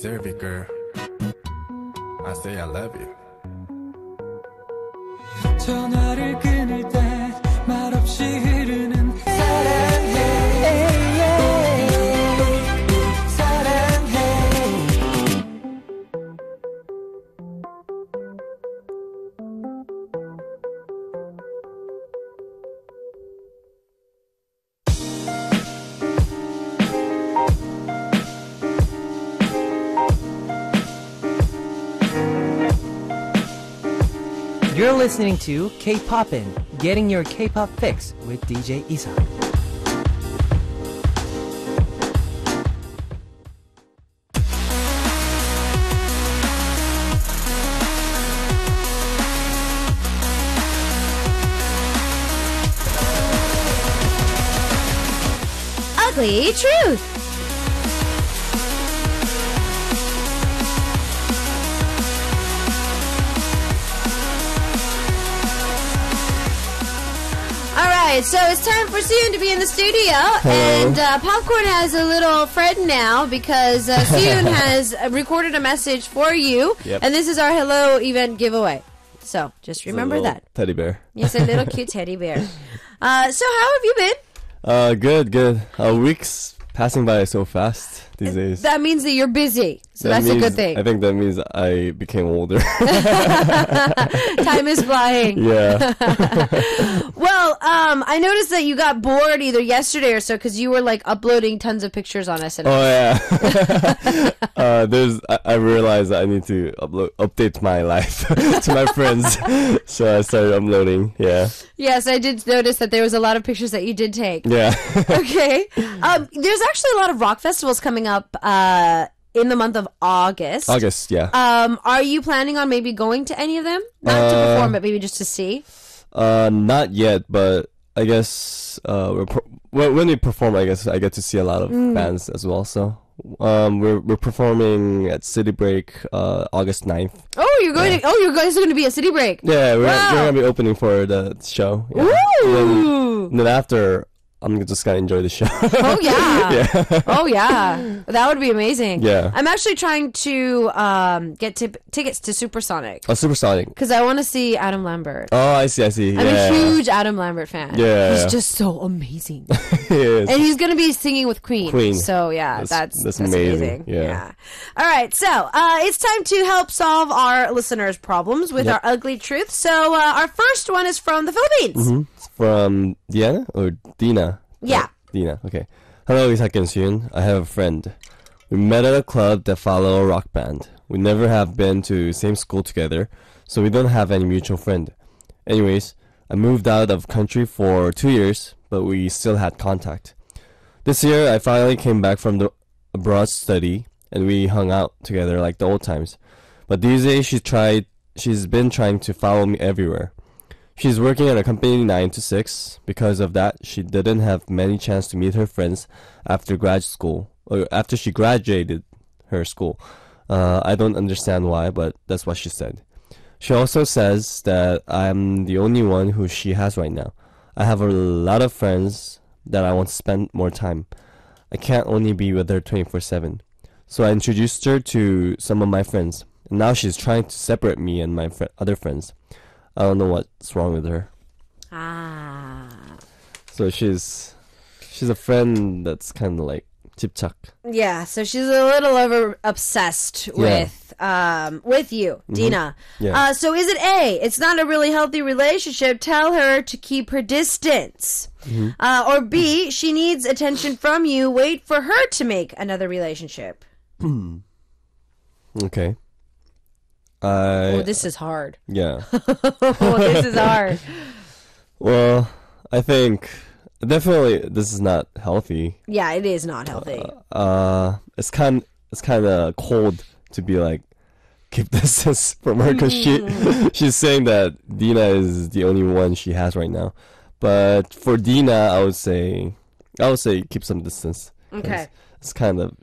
deserve it, girl. I say I love you. 전화를 끊을 때 말없이 흐르는 사랑해. You're listening to Kpoppin, getting your K-pop fix with DJ Isa. Ugly Truth. Alright, so it's time for Sooyoon to be in the studio. Hello. And Popcorn has a little friend now because Sooyoon has recorded a message for you. Yep. And this is our hello event giveaway. So just remember that. Teddy bear. Yes, a little cute teddy bear. So how have you been? Good. Weeks passing by so fast these days. That means that you're busy. So that's a good thing. I think that means I became older. Time is flying. Yeah. Well, I noticed that you got bored either yesterday or so because you were like uploading tons of pictures on SNS. Oh yeah. I realized I need to update my life to my friends, so I started uploading. Yeah. Yes, I did notice that there was a lot of pictures that you did take. Yeah. Okay. There's actually a lot of rock festivals coming up in the month of August. August, yeah. Are you planning on maybe going to any of them? Not to perform, but maybe just to see? Not yet, but I guess when we perform, I guess I get to see a lot of bands as well. So we're performing at City Break August 9th. Oh, you're going to, you guys are going to be at City Break. Yeah, we're gonna be opening for the show. Yeah. Ooh. And then after, I'm just gonna enjoy the show. Oh yeah. Yeah. Oh yeah. That would be amazing. Yeah. I'm actually trying to get tickets to Supersonic. Oh, Supersonic. Because I want to see Adam Lambert. Oh, I see. I'm a huge Adam Lambert fan. Yeah. He's just so amazing. He is. And he's going to be singing with Queen. So yeah, that's amazing. amazing. Yeah. All right. So it's time to help solve our listeners' problems with our ugly truth. So our first one is from the Philippines. Mm-hmm. From Dina or Dina? Yeah. Dina. Okay. Hello, Isak and Sooyoon. I have a friend. We met at a club that follow a rock band. We never have been to same school together, so we don't have any mutual friend. Anyways, I moved out of country for 2 years, but we still had contact. This year, I finally came back from the abroad study, and we hung out together like the old times. But these days, she's been trying to follow me everywhere. She's working at a company 9 to 6. Because of that, she didn't have many chance to meet her friends after grad school, or after she graduated her school. I don't understand why, but that's what she said. She also says that I'm the only one who she has right now. I have a lot of friends that I want to spend more time. I can't only be with her 24/7. So I introduced her to some of my friends, and now she's trying to separate me and my other friends. I don't know what's wrong with her. So she's a friend that's kind of like 집착. Yeah, so she's a little obsessed with you, Dina. Yeah. So is it A, it's not a really healthy relationship, tell her to keep her distance? Or B, she needs attention from you, wait for her to make another relationship? Okay. Oh, this is hard. Yeah. Oh, this is hard. Well, I think definitely this is not healthy. Yeah, it is not healthy. It's kind of cold to be like keep distance from her because she's saying that Dina is the only one she has right now. But for Dina, I would say keep some distance. Okay. It's kind of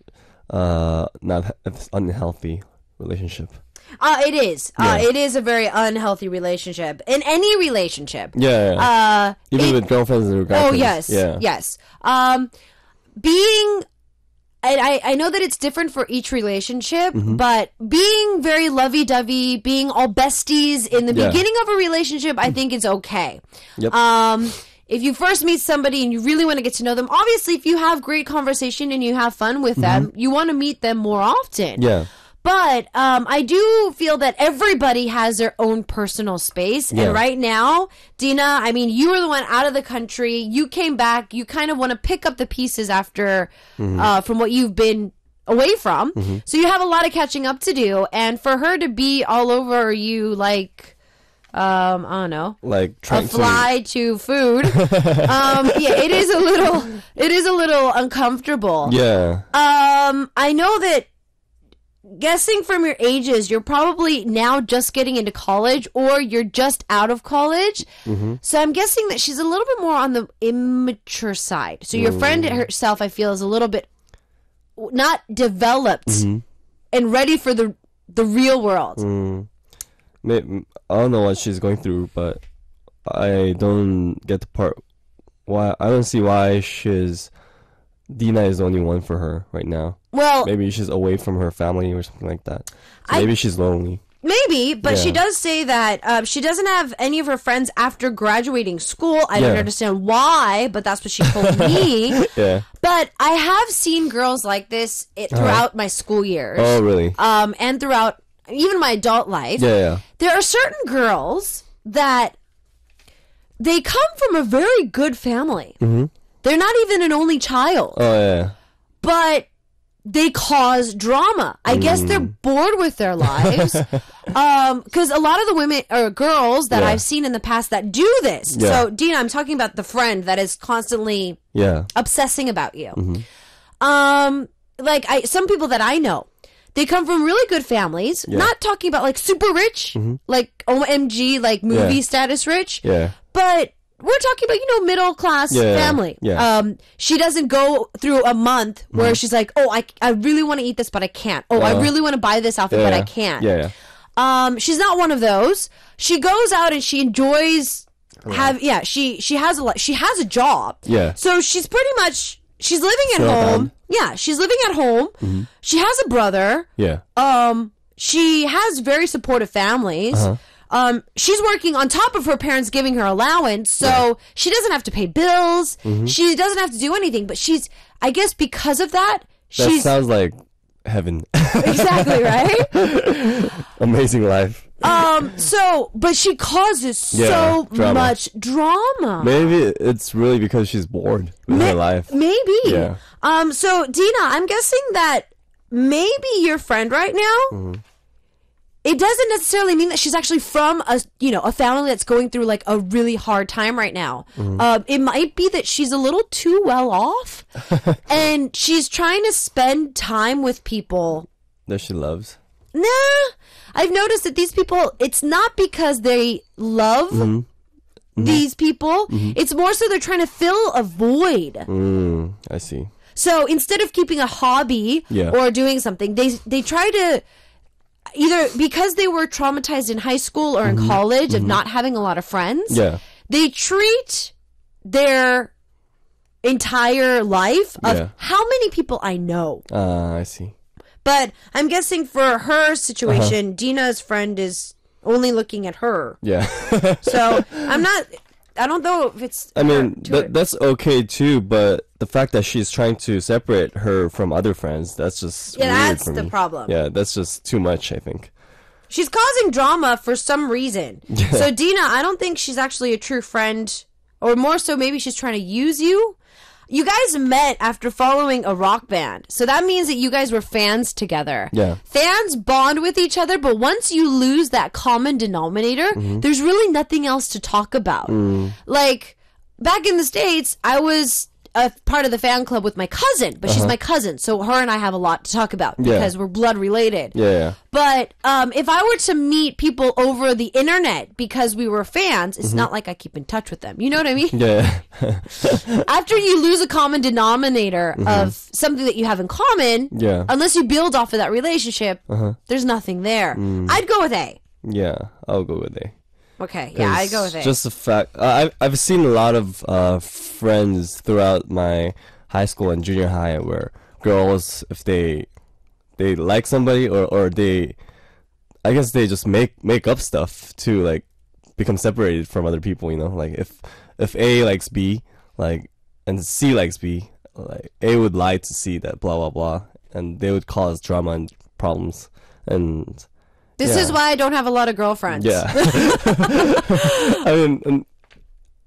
not unhealthy relationship. It is. It is a very unhealthy relationship. In any relationship. Yeah. Even with girlfriends and guy friends. Oh, yes. Yeah. Yes. Being I know that it's different for each relationship, but being very lovey-dovey, being all besties in the beginning of a relationship, I think is okay. Yep. If you first meet somebody and you really want to get to know them, obviously if you have great conversation and you have fun with them, you want to meet them more often. Yeah. But I do feel that everybody has their own personal space. Yeah. And right now, Dina, I mean, you were the one out of the country. You came back. You kind of want to pick up the pieces after from what you've been away from. So you have a lot of catching up to do. And for her to be all over you like, I don't know, Like trying a fly to food. Yeah, it is a little uncomfortable. Yeah. I know that guessing from your ages, you're probably now just getting into college or you're just out of college. So I'm guessing that she's a little bit more on the immature side. So your friend herself, I feel, is a little bit not developed and ready for the real world. I don't know what she's going through, but I don't get the part why I don't see why Dina is the only one for her right now. Well, Maybe she's away from her family or something like that. So maybe she's lonely. maybe, but she Yeah. does say that she doesn't have any of her friends after graduating school. I don't Yeah. understand why, but that's what she told me. Yeah. But I have seen girls like this throughout my school years. Oh, really? And throughout even my adult life. Yeah. There are certain girls that they come from a very good family. They're not even an only child, Oh, yeah. but they cause drama. I guess they're bored with their lives. Because a lot of the women or girls that Yeah. I've seen in the past that do this. Yeah. So, Dina, I'm talking about the friend that is constantly Yeah. obsessing about you. Like some people that I know, they come from really good families. Yeah. Not talking about like super rich, like OMG, like movie Yeah. status rich. Yeah. But we're talking about, middle class Yeah, family. yeah. She doesn't go through a month where she's like, oh, I really want to eat this, but I can't. Oh, I really want to buy this outfit, but I can't. Yeah. She's not one of those. She goes out and she enjoys she has a lot. She has a job. Yeah. So she's pretty much she's living at Settled home. down. Yeah, she's living at home. She has a brother. Yeah. She has very supportive families. She's working on top of her parents giving her allowance, so she doesn't have to pay bills. She doesn't have to do anything, but I guess because of that, That she's sounds like heaven. exactly right. Amazing life. But she causes Yeah, so drama. much drama. Maybe it's really because she's bored with her life. Maybe. Yeah. So Dina, I'm guessing that maybe your friend right now, it doesn't necessarily mean that she's actually from a family that's going through like a really hard time right now. It might be that she's a little too well off and she's trying to spend time with people. That she loves. Nah, I've noticed that these people, it's not because they love these people. It's more so they're trying to fill a void. I see. So instead of keeping a hobby Yeah. or doing something, they try to either because they were traumatized in high school or in college of not having a lot of friends. Yeah. They treat their entire life of Yeah. how many people I know. I see. But I'm guessing for her situation, Dina's friend is only looking at her. Yeah. So I don't know if it's. I mean, to it. that's okay too, but the fact that she's trying to separate her from other friends, that's just Yeah, weird that's for the me. problem. Yeah, that's just too much, I think. She's causing drama for some reason. So Dina, I don't think she's actually a true friend, or more so maybe she's trying to use you. You guys met after following a rock band. So that means that you guys were fans together. Yeah. Fans bond with each other, but once you lose that common denominator, there's really nothing else to talk about. Like, back in the States, I was a part of the fan club with my cousin, but she's my cousin, so her and I have a lot to talk about because we're blood related. Yeah. But if I were to meet people over the internet because we were fans, it's not like I keep in touch with them. You know what I mean? Yeah. After you lose a common denominator of something that you have in common, Yeah. unless you build off of that relationship, there's nothing there. I'd go with A. Yeah. I'll go with A. Okay, yeah, I'd go with A. Just the fact I've seen a lot of friends throughout my high school and junior high were girls, if they like somebody, or they, I guess they just make up stuff to like become separated from other people, you know? Like if A likes B, like, and C likes B, like A would lie to C that blah blah blah, and they would cause drama and problems. And This is why I don't have a lot of girlfriends. yeah. I mean,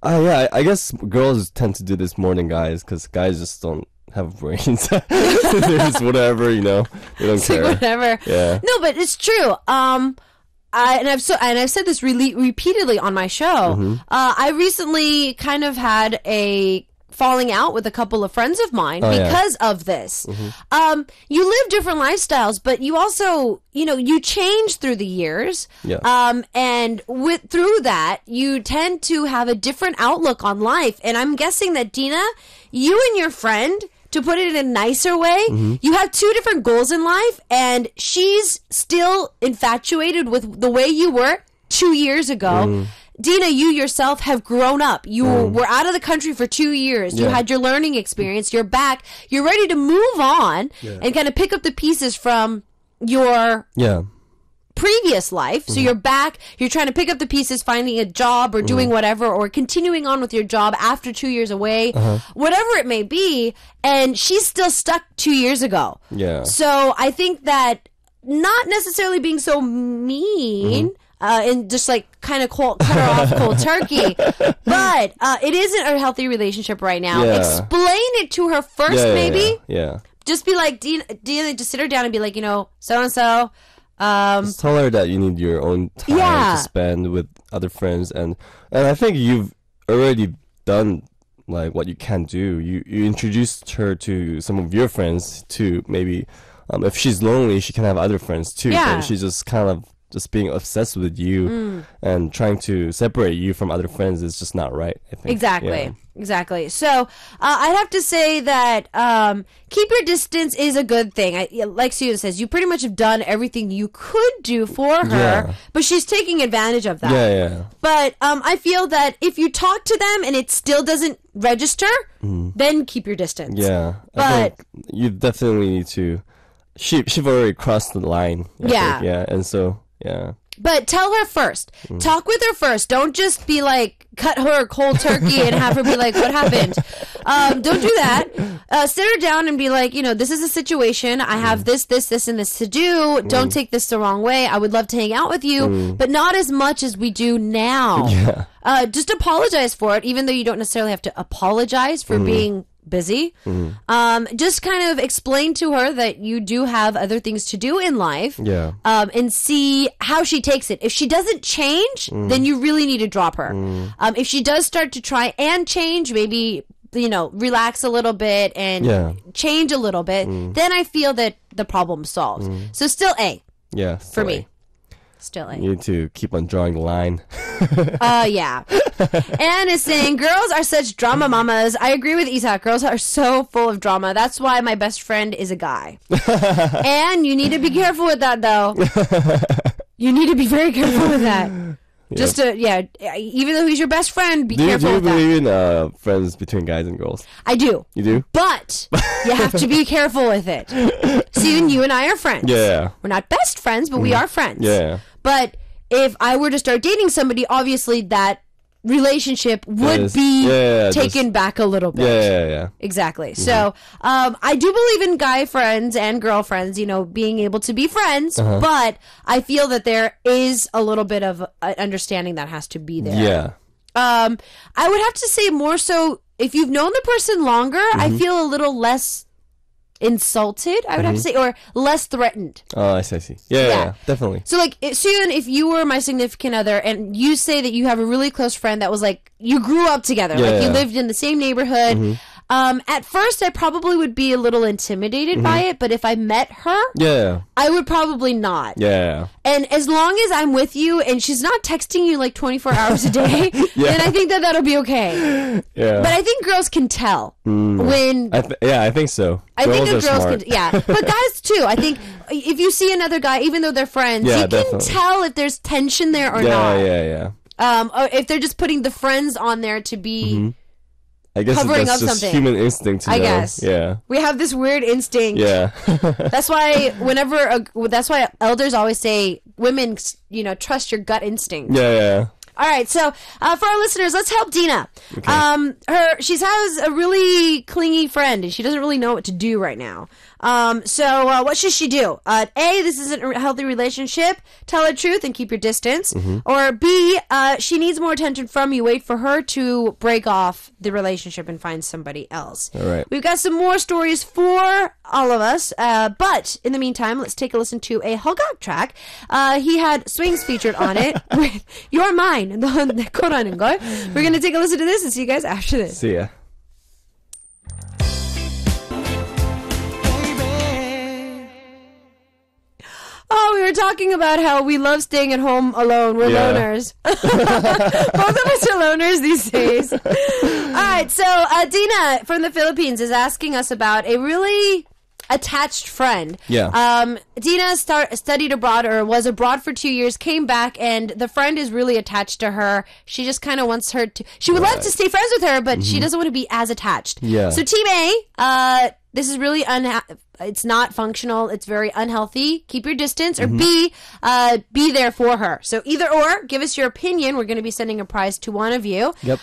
yeah, I guess girls tend to do this more than guys, because guys just don't have brains. They're just whatever, you know. They don't care. Whatever. Yeah. No, but it's true. I've said this repeatedly on my show. I recently kind of had a falling out with a couple of friends of mine because of this. You live different lifestyles, but you also, you change through the years. Yeah. And through that, you tend to have a different outlook on life. And I'm guessing that, Dina, you and your friend, to put it in a nicer way, you have two different goals in life, and she's still infatuated with the way you were 2 years ago. Dina, you yourself have grown up. You were out of the country for 2 years. You had your learning experience. You're back. You're ready to move on and kind of pick up the pieces from your previous life. So you're back. You're trying to pick up the pieces, finding a job or doing whatever, or continuing on with your job after 2 years away, whatever it may be. And she's still stuck 2 years ago. Yeah. So I think that not necessarily being so mean, and just like kind of cut her off cold turkey. But it isn't a healthy relationship right now. Yeah. Explain it to her first, maybe. Yeah. Just be like, Dina, just sit her down and be like, so-and-so. Just tell her that you need your own time to spend with other friends. And I think you've already done like what you can do. You introduced her to some of your friends to maybe, if she's lonely, she can have other friends too. Yeah. But she's just kind of just being obsessed with you and trying to separate you from other friends is just not right, I think. Exactly. So I'd have to say that keep your distance is a good thing. Like Sooyoon says, you pretty much have done everything you could do for her, but she's taking advantage of that. Yeah. But I feel that if you talk to them and it still doesn't register, then keep your distance. Yeah. But I think you definitely need to. She've already crossed the line. I think. Yeah. And so. Yeah. But tell her first. Talk with her first. Don't just be like, cut her cold turkey and have her be like, what happened? Don't do that. Sit her down and be like, this is a situation. I have this, and this to do. Don't take this the wrong way. I would love to hang out with you, but not as much as we do now. Yeah. Just apologize for it, even though you don't necessarily have to apologize for being busy. Just kind of explain to her that you do have other things to do in life. Yeah. And see how she takes it. If she doesn't change, then you really need to drop her. If she does start to try and change, maybe, relax a little bit and change a little bit, then I feel that the problem's solved. So still A. Yeah. For me. Still A. You need to keep on drawing the line. Yeah. Anne is saying, girls are such drama mamas. I agree with Isak. Girls are so full of drama. That's why my best friend is a guy. And you need to be careful with that, though. You need to be very careful with that. Yep. Just to, even though he's your best friend, be careful with that. Do you believe in friends between guys and girls? I do. You do? But you have to be careful with it. Soon, you and I are friends. Yeah. We're not best friends, but we are friends. Yeah. But if I were to start dating somebody, obviously that relationship would be taken back a little bit. Yeah. Exactly. So I do believe in guy friends and girlfriends, being able to be friends, but I feel that there is a little bit of understanding that has to be there. Yeah. I would have to say more so if you've known the person longer, I feel a little less insulted, I would have to say, or less threatened. Oh, I see. Yeah, definitely. So, like, Sooyoon, if you were my significant other and you say that you have a really close friend that was like, you grew up together, you lived in the same neighborhood, at first I probably would be a little intimidated by it, but if I met her, I would probably not. Yeah. And as long as I'm with you and she's not texting you like 24 hours a day, then I think that'll be okay. Yeah. But I think girls can tell when... I think so. I think that girls can... But guys too. I think if you see another guy, even though they're friends, you can tell if there's tension there or not. Yeah. Or if they're just putting the friends on there to be... I guess covering that's up just something. human instinct to I know. guess. Yeah. We have this weird instinct. Yeah. That's why that's why elders always say, women, trust your gut instinct. Yeah. All right, so for our listeners, let's help Dina. Okay. She has a really clingy friend, and she doesn't really know what to do right now. So what should she do? A, this isn't a healthy relationship. Tell her truth and keep your distance. Or B, she needs more attention from you. Wait for her to break off the relationship and find somebody else. All right. We've got some more stories for all of us. But in the meantime, let's take a listen to a Hogak track. He had swings featured on it with You're Mine. We're going to take a listen to this and see you guys after this. See ya. Oh, we were talking about how we love staying at home alone. We're loners. Both of us are loners these days. All right, so Dina from the Philippines is asking us about a really attached friend. Yeah. Dina studied abroad or was abroad for 2 years, came back, and the friend is really attached to her. She just kind of wants her to... She would love to stay friends with her, but she doesn't want to be as attached. Yeah. So Team A, this is really it's not functional. It's very unhealthy. Keep your distance. Or B, be there for her. So either or, give us your opinion. We're going to be sending a prize to one of you. Yep.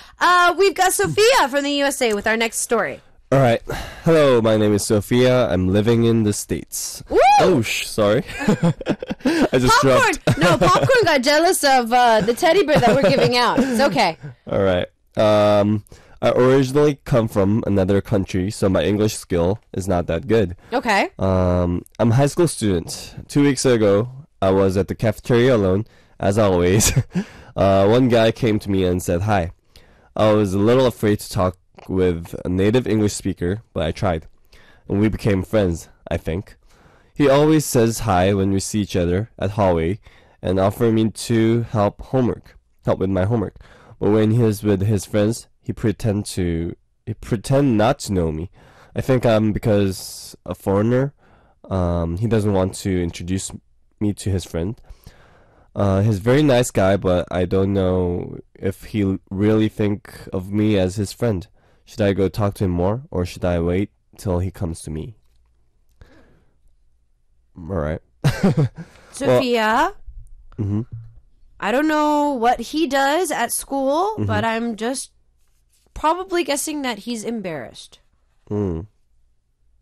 We've got Sophia from the USA with our next story. All right. Hello, my name is Sophia. I'm living in the States. Woo! Oh, sorry. I just Popcorn! dropped. No, Popcorn got jealous of the teddy bear that we're giving out. It's okay. All right. I originally come from another country, so my English skill is not that good. Okay. I'm a high school student. 2 weeks ago, I was at the cafeteria alone, as always. One guy came to me and said hi. I was a little afraid to talk with a native English speaker, but I tried. And we became friends, I think. He always says hi when we see each other at hallway and offer me to help with my homework. But when he is with his friends, he pretend not to know me. I think I'm because a foreigner. He doesn't want to introduce me to his friend. He's a very nice guy, but I don't know if he really think of me as his friend. Should I go talk to him more, or should I wait till he comes to me? All right. Sophia, Well, I don't know what he does at school, but I'm just probably guessing that he's embarrassed.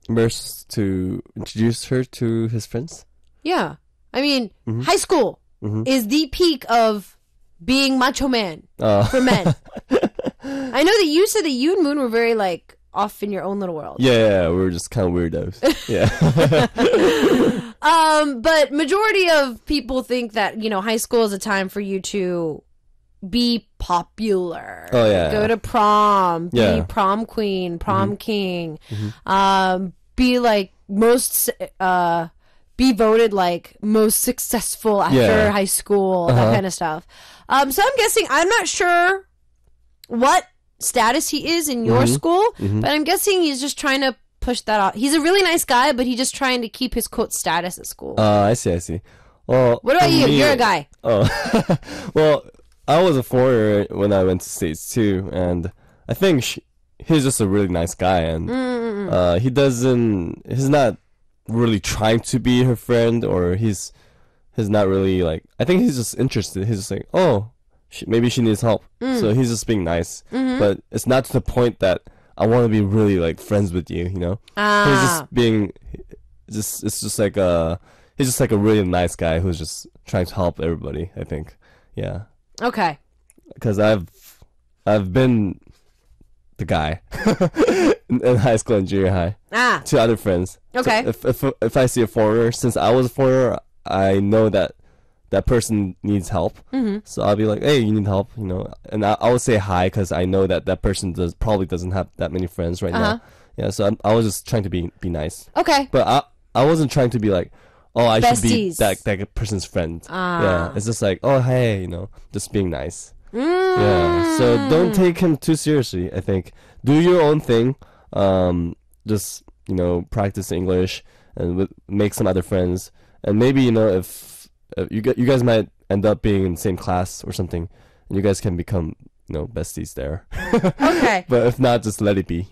Embarrassed to introduce her to his friends? Yeah. I mean, high school is the peak of being macho man for men. I know that you said that you and Moon were very, off in your own little world. Yeah, we were just kind of weirdos. Yeah. But majority of people think that, high school is a time for you to be popular. Oh, yeah. Go to prom. Yeah. Be prom queen, prom king. Be be voted most successful after high school, that kind of stuff. So I'm guessing, I'm not sure what status he is in your school, but I'm guessing he's just trying to push that off. He's a really nice guy, but he's just trying to keep his quote status at school. I see. Well, what about you? You're a guy. Oh, well, I was a foreigner when I went to States too, and I think he's just a really nice guy, and he's not really trying to be her friend, or he's not really I think he's just interested. He's just like, oh, maybe she needs help, so he's just being nice, but it's not to the point that I want to be really friends with you, He's just being, it's just he's just a really nice guy who's just trying to help everybody, I think. Yeah. Okay. Because I've been the guy in high school and junior high to other friends. Okay. So if I see a foreigner, since I was a foreigner, I know that person needs help. So I'll be like, hey, you need help, and I would say hi because I know that person probably doesn't have that many friends right now. Yeah, so I was just trying to be nice. Okay. But I wasn't trying to be like, oh, I should be that person's friend. Yeah, it's just like, oh, hey, just being nice. Yeah, so don't take him too seriously, I think. Do your own thing. Just, practice English and make some other friends. And maybe, if you guys might end up being in the same class or something, and you guys can become, besties there. Okay. But if not, just let it be,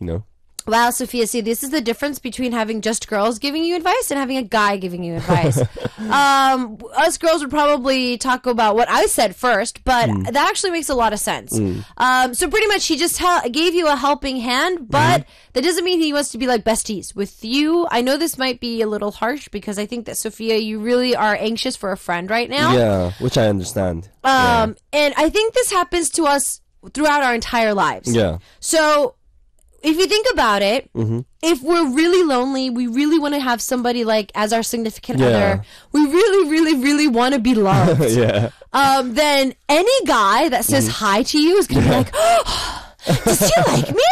Wow, Sophia, see, this is the difference between having just girls giving you advice and having a guy giving you advice. Us girls would probably talk about what I said first, but that actually makes a lot of sense. So pretty much he just gave you a helping hand, but that doesn't mean he wants to be like besties with you. I know this might be a little harsh because I think that, Sophia, you really are anxious for a friend right now. Yeah, which I understand. And I think this happens to us throughout our entire lives. Yeah. So if you think about it, if we're really lonely, we really want to have somebody like as our significant other. We really, really, really want to be loved. Yeah. Then any guy that says hi to you is going to be like, oh, does he like me?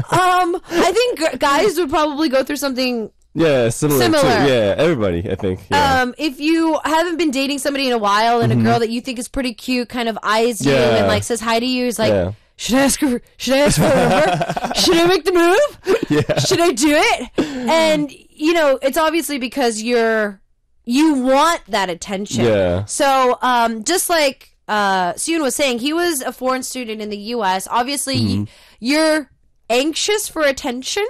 I think guys would probably go through something similar. Too. Yeah, everybody, I think. Yeah. If you haven't been dating somebody in a while and a girl that you think is pretty cute kind of eyes you and like says hi to you, is like, should I ask her? Should I ask for her number? Should I make the move? Yeah. Should I do it? And it's obviously because you want that attention. Yeah. So just like Sooyoon was saying, he was a foreign student in the U.S. Obviously, you're anxious for attention.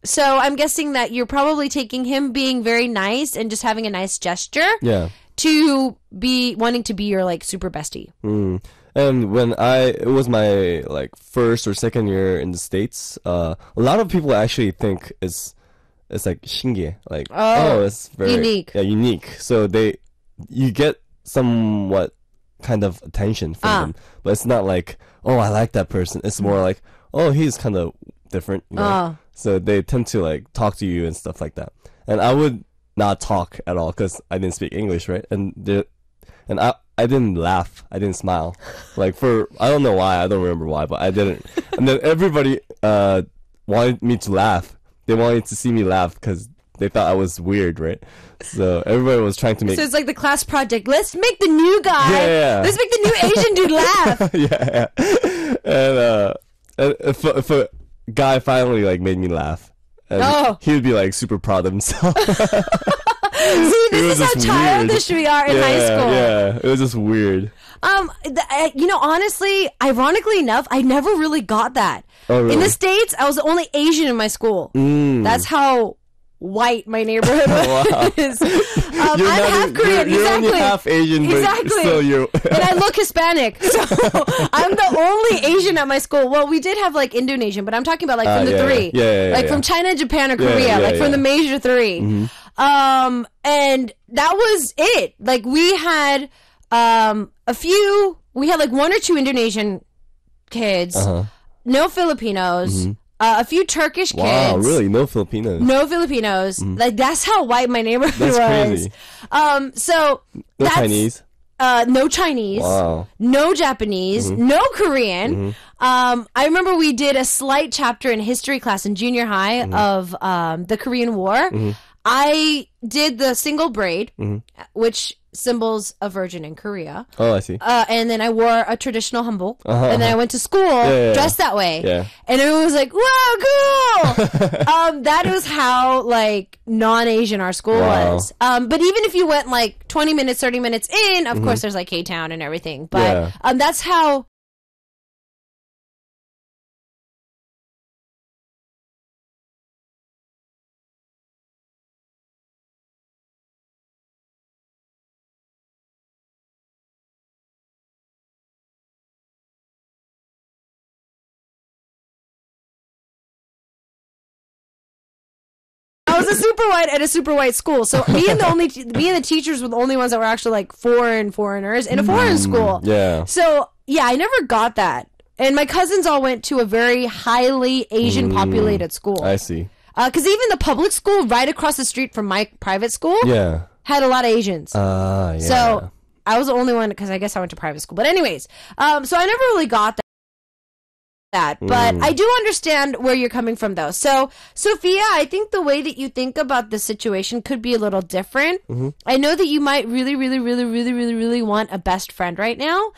So I'm guessing that you're probably taking him being very nice and just having a nice gesture to be wanting to be your like super bestie. And when it was my like first or second year in the States, a lot of people actually think it's like 신기해, like it's very unique. Yeah, unique. So you get somewhat kind of attention from them, but it's not like, oh, I like that person. It's more like, oh, he's kind of different. So they tend to like talk to you and stuff like that. And I would not talk at all because I didn't speak English, right? And I didn't laugh. I didn't smile. Like I don't know why. I don't remember why, but I didn't. And then everybody wanted me to laugh. They wanted to see me laugh because they thought I was weird, right? So everybody was trying to make. So it's like the class project. Let's make the new guy. Yeah. Let's make the new Asian dude laugh. Yeah. And if a guy finally like made me laugh, and he would be like super proud of himself. See, this is how childish we are in high school. Yeah, it was just weird. Honestly, ironically enough, I never really got that. Oh, really? In the States, I was the only Asian in my school. That's how white my neighborhood was. I'm half Korean. You're only half Asian, but still you. And I look Hispanic, so I'm the only Asian at my school. Well, we did have like Indonesian, but I'm talking about like from the three, from China, Japan, or Korea, from the major three. And that was it. Like we had we had like one or two Indonesian kids, no Filipinos, a few Turkish kids. Wow, really? No Filipinos? No Filipinos. Like that's how white my neighborhood was. Crazy. So no Chinese? No Chinese. Wow. No Japanese. No Korean. I remember we did a slight chapter in history class in junior high of the Korean War. I did the single braid, which symbols a virgin in Korea. Oh, I see. And then I wore a traditional hanbok, and then I went to school dressed that way. Yeah. And everyone was like, "Wow, cool!" That was how like non-Asian our school was. But even if you went like 20 minutes, 30 minutes in, of course, there's like K-Town and everything. But that's how. I was a super white at a super white school, so me and the teachers were the only ones that were actually like foreigners in a foreign school. Yeah. So yeah, I never got that, and my cousins all went to a very highly Asian populated school. I see. Because even the public school right across the street from my private school had a lot of Asians. Yeah. So I was the only one because I guess I went to private school. But anyways, so I never really got that. But I do understand where you're coming from though. So Sophia, I think the way that you think about the situation could be a little different. I know that you might really, really, really, really, really, really want a best friend right now.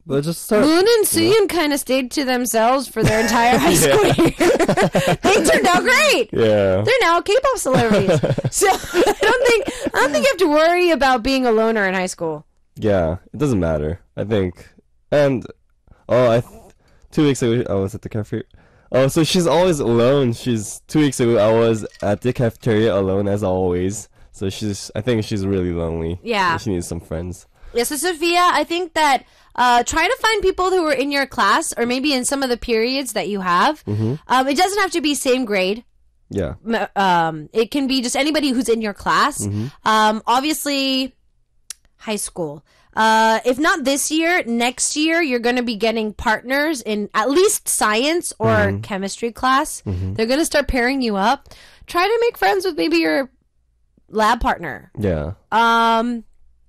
Let's just start. Moon and Sooyoon kind of stayed to themselves for their entire high school year. They turned out great. Yeah. They're now K-pop celebrities. So I don't think you have to worry about being a loner in high school. Yeah, it doesn't matter. I think. And 2 weeks ago I was at the cafe. Oh, so she's always alone. 2 weeks ago I was at the cafeteria alone as always. So I think she's really lonely. Yeah. She needs some friends. Yeah, so Sophia, I think that try to find people who are in your class or maybe in some of the periods that you have. It doesn't have to be same grade. Yeah. It can be just anybody who's in your class. Obviously, high school. If not this year, next year, you're going to be getting partners in at least science or chemistry class. They're going to start pairing you up. Try to make friends with maybe your lab partner. Yeah.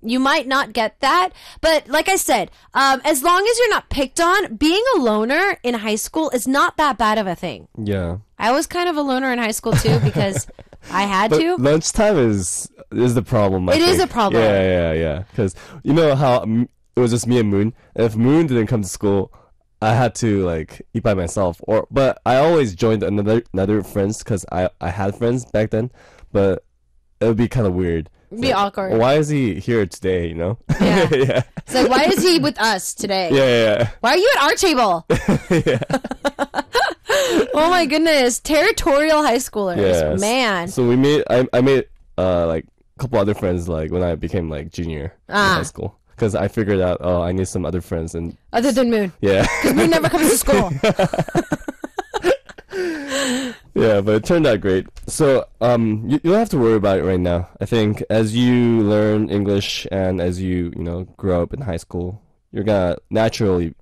You might not get that, but like I said, as long as you're not picked on, being a loner in high school is not that bad of a thing. Yeah. I was kind of a loner in high school too because I had to. Lunchtime is the problem. I It is think. a problem. Yeah. Because you know how it was just me and Moon. And if Moon didn't come to school, I had to like eat by myself. But I always joined another friends because I had friends back then. But it would be kind of weird. It'd be awkward. Why is he here today? You know? Yeah. Yeah. It's like, why is he with us today? Yeah. Why are you at our table? Oh my goodness. Territorial high schoolers. Yes. Man. So I made like a couple other friends like when I became like junior in high school. Because I figured out, I need some other friends. And Other than Moon. yeah. Because Moon never comes to school. Yeah, but it turned out great. So, you don't have to worry about it right now. I think as you learn English and as you grow up in high school, you're gonna naturally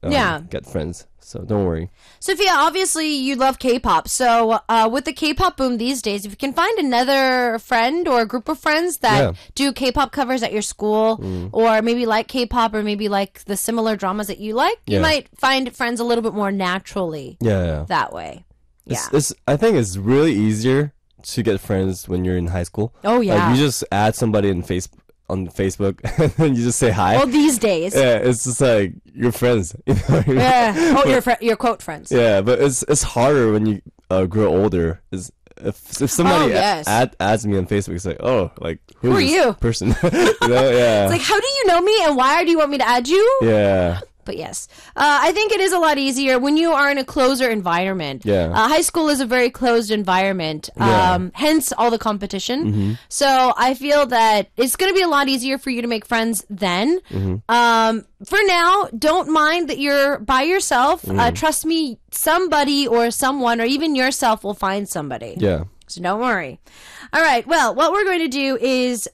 get friends. So don't worry. Sophia, obviously you love K-pop. So with the K-pop boom these days, if you can find another friend or a group of friends that do K-pop covers at your school, or maybe like K-pop, or maybe like the similar dramas that you like, you might find friends a little bit more naturally. Yeah. That way. Yeah. I think it's really easier to get friends when you're in high school. Oh yeah. Like you just add somebody on Facebook and then you just say hi. Well, these days. Yeah, it's just like you're friends. You know what I mean? Yeah. Oh, your quote friends. Yeah, but it's harder when you grow older. If somebody adds me on Facebook, it's like, oh, like who are is you? this person? Yeah. It's like, how do you know me and why do you want me to add you? Yeah. But yes, I think it is a lot easier when you are in a closer environment. Yeah. High school is a very closed environment, hence all the competition. So I feel that it's going to be a lot easier for you to make friends then. For now, don't mind that you're by yourself. Trust me, somebody or someone or even yourself will find somebody. Yeah. So don't worry. All right. Well, what we're going to do is...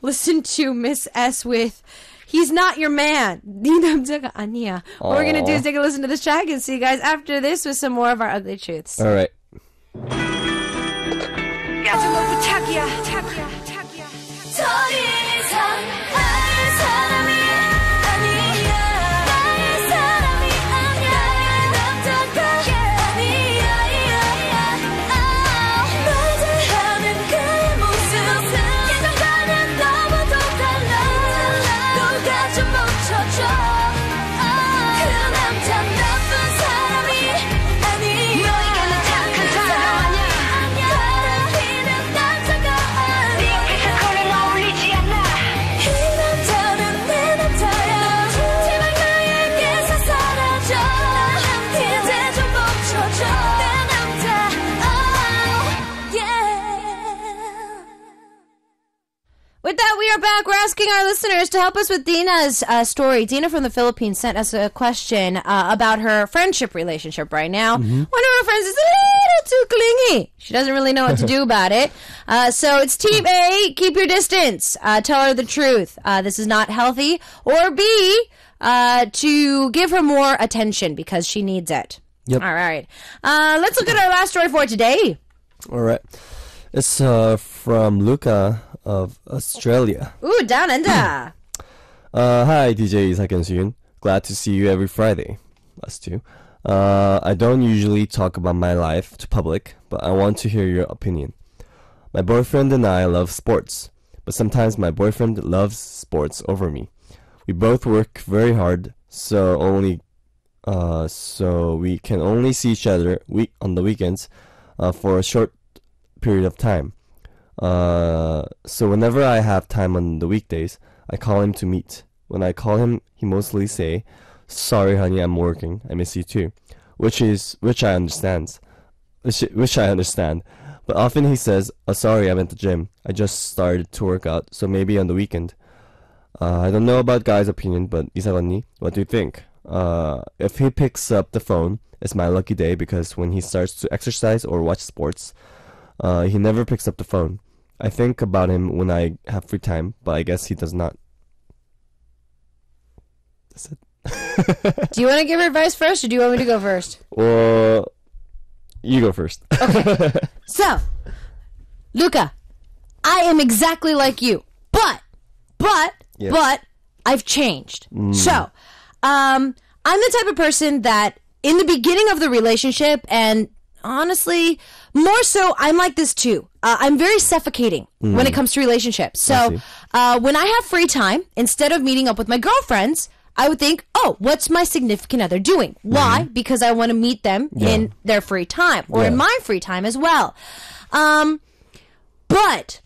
listen to Miss S with He's Not Your Man. 네 남자가 아니야. What we're going to do is take a listen to this track and see you guys after this with some more of our ugly truths. All right. With that, we are back. We're asking our listeners to help us with Dina's story. Dina from the Philippines sent us a question about her friendship relationship right now. One of her friends is a little too clingy. She doesn't really know what to do about it. So it's Team A, keep your distance. Tell her the truth. This is not healthy. Or B, to give her more attention because she needs it. Yep. All right. Let's look at our last story for today. All right. It's from Luca of Australia. Ooh, down under. Hi, DJ Isaac and Sooyoon. Glad to see you every Friday. Us too. I don't usually talk about my life to public, but I want to hear your opinion. My boyfriend and I love sports, but sometimes my boyfriend loves sports over me. We both work very hard, so we can only see each other on the weekends for a short period of time. So whenever I have time on the weekdays, I call him to meet. When I call him, he mostly say, "Sorry, honey, I'm working. I miss you too," which I understand. Which I understand. But often he says, "Oh, sorry, I'm at the gym. I just started to work out, so maybe on the weekend." I don't know about guys' opinion, but Isaac 언니, what do you think? If he picks up the phone, it's my lucky day because when he starts to exercise or watch sports, he never picks up the phone. I think about him when I have free time, but I guess he does not. That's it. Do you want to give her advice first, or do you want me to go first? Well, you go first. Okay. So, Luca, I am exactly like you, but I've changed. So, I'm the type of person that in the beginning of the relationship, and honestly, more so, I'm like this too. I'm very suffocating when it comes to relationships. So, when I have free time, instead of meeting up with my girlfriends, I would think, oh, what's my significant other doing? Why? Because I want to meet them in their free time or in my free time as well. But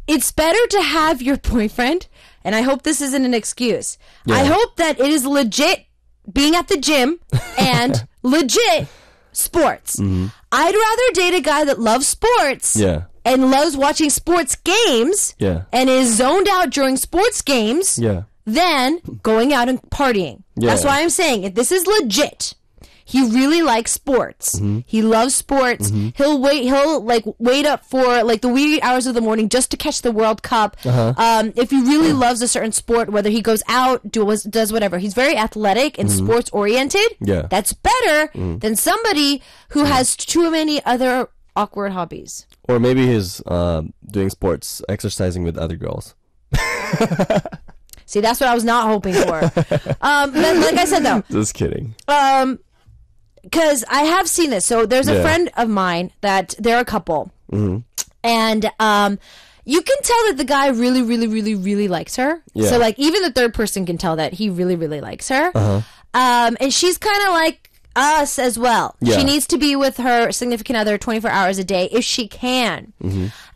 it's better to have your boyfriend, and I hope this isn't an excuse. Yeah. I hope that it is legit being at the gym and legit sports. I'd rather date a guy that loves sports and loves watching sports games and is zoned out during sports games than going out and partying. That's why I'm saying, if this is legit, he really likes sports. He loves sports. He'll wait up for like the wee hours of the morning just to catch the World Cup. If he really loves a certain sport, whether he goes out, does whatever. He's very athletic and sports oriented. That's better than somebody who has too many other awkward hobbies. Or maybe he's doing sports, exercising with other girls. See, that's what I was not hoping for. But like I said, though. Just kidding. Because I have seen this. So there's a friend of mine that they're a couple. And you can tell that the guy really, really, really, really likes her. So like even the third person can tell that he really, really likes her. And she's kind of like us as well. She needs to be with her significant other 24 hours a day if she can.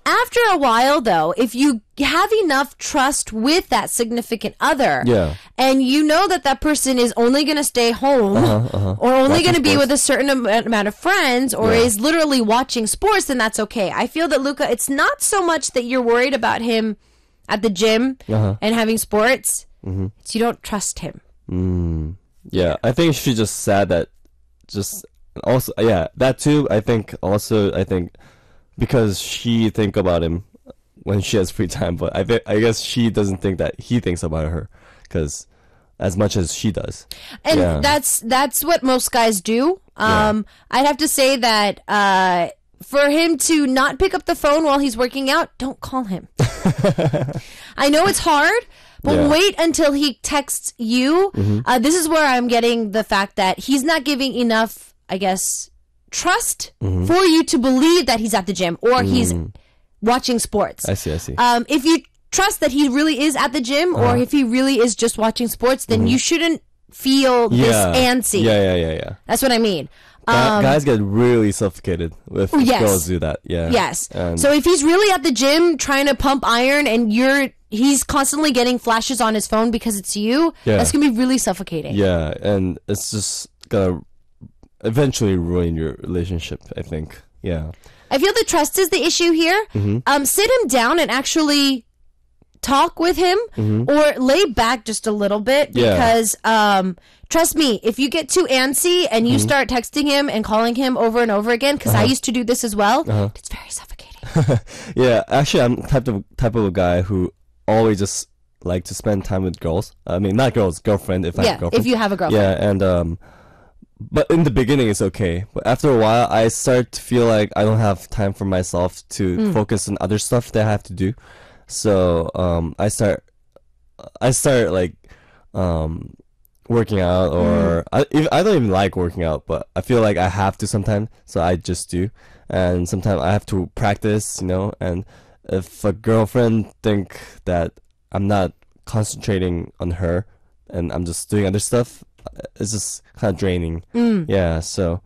After a while, though, if you have enough trust with that significant other, and you know that that person is only going to stay home or only going to be with a certain amount of friends or is literally watching sports, then that's okay. I feel that, Luca, it's not so much that you're worried about him at the gym and having sports. It's you don't trust him. Yeah, I think she's just sad that also, that too, I think because she think about him when she has free time, but I guess she doesn't think that he thinks about her, because as much as she does. And that's what most guys do. I'd have to say that for him to not pick up the phone while he's working out, don't call him. I know it's hard, but wait until he texts you. This is where I'm getting the fact that he's not giving enough, I guess, trust for you to believe that he's at the gym or he's watching sports. I see. If you trust that he really is at the gym or if he really is just watching sports, then you shouldn't feel this antsy. Yeah. That's what I mean. Guys get really suffocated if girls do that. Yes. So if he's really at the gym trying to pump iron and he's constantly getting flashes on his phone because it's you, that's going to be really suffocating. Yeah, and it's just going to eventually ruin your relationship, I think. Yeah. I feel the trust is the issue here. Sit him down and actually talk with him or lay back just a little bit because trust me, if you get too antsy and you start texting him and calling him over and over again, because I used to do this as well, it's very suffocating. Yeah, actually I'm type of a guy who always just like to spend time with girls. I mean, not girls, girlfriend if I have a girlfriend. If you have a girlfriend. Yeah, and but in the beginning it's okay, but after a while I start to feel like I don't have time for myself to focus on other stuff that I have to do. So I start like working out, or I don't even like working out, but I feel like I have to sometimes, so I just do. And sometimes I have to practice, and if a girlfriend think that I'm not concentrating on her and I'm just doing other stuff, it's just kind of draining. Yeah, so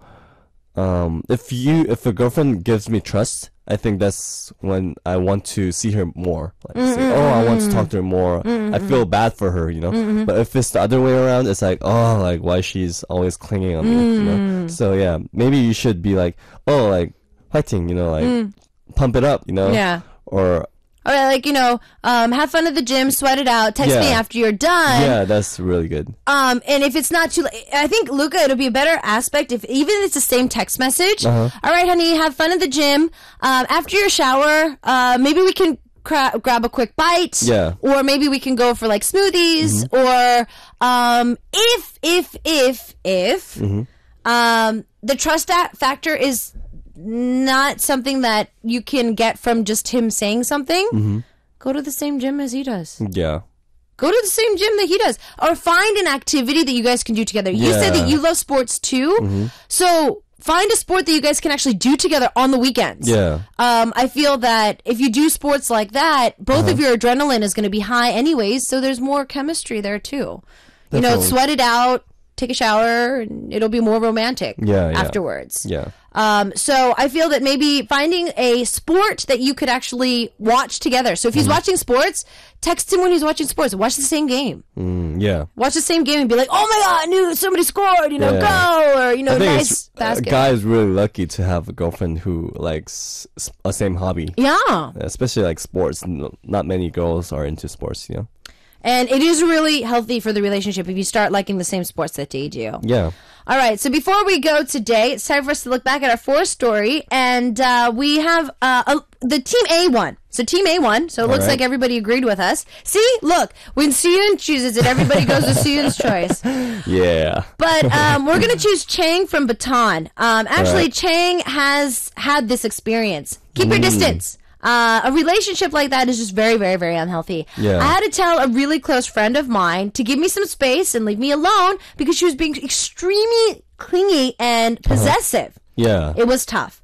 if a girlfriend gives me trust, I think that's when I want to see her more. Like say, oh, I want to talk to her more. I feel bad for her, you know. But if it's the other way around, it's like, oh, like why she's always clinging on me, you know. So yeah, maybe you should be like, oh, like fighting, you know, like pump it up, you know. Yeah. Or like, you know, have fun at the gym, sweat it out, text me after you're done. Yeah, that's really good. And if it's not too late, I think, Luca, it'll be a better aspect if even if it's the same text message. All right, honey, have fun at the gym. After your shower, maybe we can grab a quick bite. Yeah. Or maybe we can go for like smoothies. Or if the trust factor is not something that you can get from just him saying something, go to the same gym as he does. Yeah. Go to the same gym that he does. Or find an activity that you guys can do together. You said that you love sports too. So find a sport that you guys can actually do together on the weekends. Yeah. I feel that if you do sports like that, both of your adrenaline is going to be high anyways, so there's more chemistry there too. Definitely. You know, sweat it out, take a shower, and it'll be more romantic afterwards. Yeah. So I feel that maybe finding a sport that you could actually watch together. So if he's watching sports, text him when he's watching sports. Watch the same game. Yeah. Watch the same game and be like, oh my God, I knew somebody scored, you know, go. Or, you know, nice basket. A guy is really lucky to have a girlfriend who likes a same hobby. Yeah. Especially like sports. Not many girls are into sports, you know? And it is really healthy for the relationship if you start liking the same sports that they do. Yeah. All right. So before we go today, it's time for us to look back at our fourth story. And we have the Team A won. So Team A won. So it looks like everybody agreed with us. See? Look. When Sooyoon chooses it, everybody goes with Sooyoon's choice. Yeah. But we're going to choose Chang from Baton. Actually, Chang has had this experience. Keep your distance. A relationship like that is just very, very, very unhealthy. Yeah. I had to tell a really close friend of mine to give me some space and leave me alone because she was being extremely clingy and possessive. Yeah. It was tough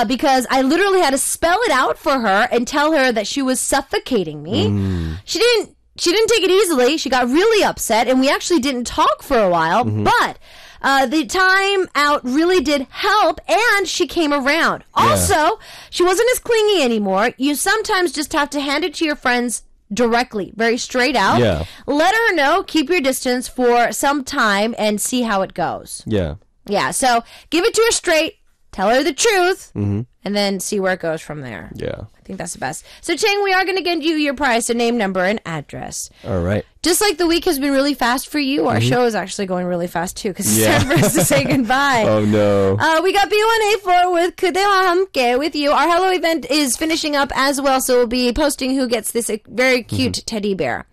because I literally had to spell it out for her and tell her that she was suffocating me. She didn't take it easily. She got really upset, and we actually didn't talk for a while, but the time out really did help, and she came around. Also, she wasn't as clingy anymore. You sometimes just have to hand it to your friends directly, very straight out. Yeah. Let her know, keep your distance for some time, and see how it goes. Yeah. Yeah, so give it to her straight, tell her the truth, and then see where it goes from there. Yeah. I think that's the best. So, Chang, we are going to get you your prize, so name, number, and address. All right. Just like the week has been really fast for you, our show is actually going really fast, too, because it's time for us to say goodbye. Oh, no. We got B1A4 with 그대와 함께 with you. Our Hello event is finishing up as well, so we'll be posting who gets this very cute teddy bear.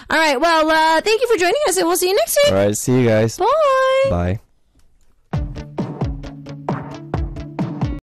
All right, well, thank you for joining us, and we'll see you next week. All right, see you guys. Bye. Bye.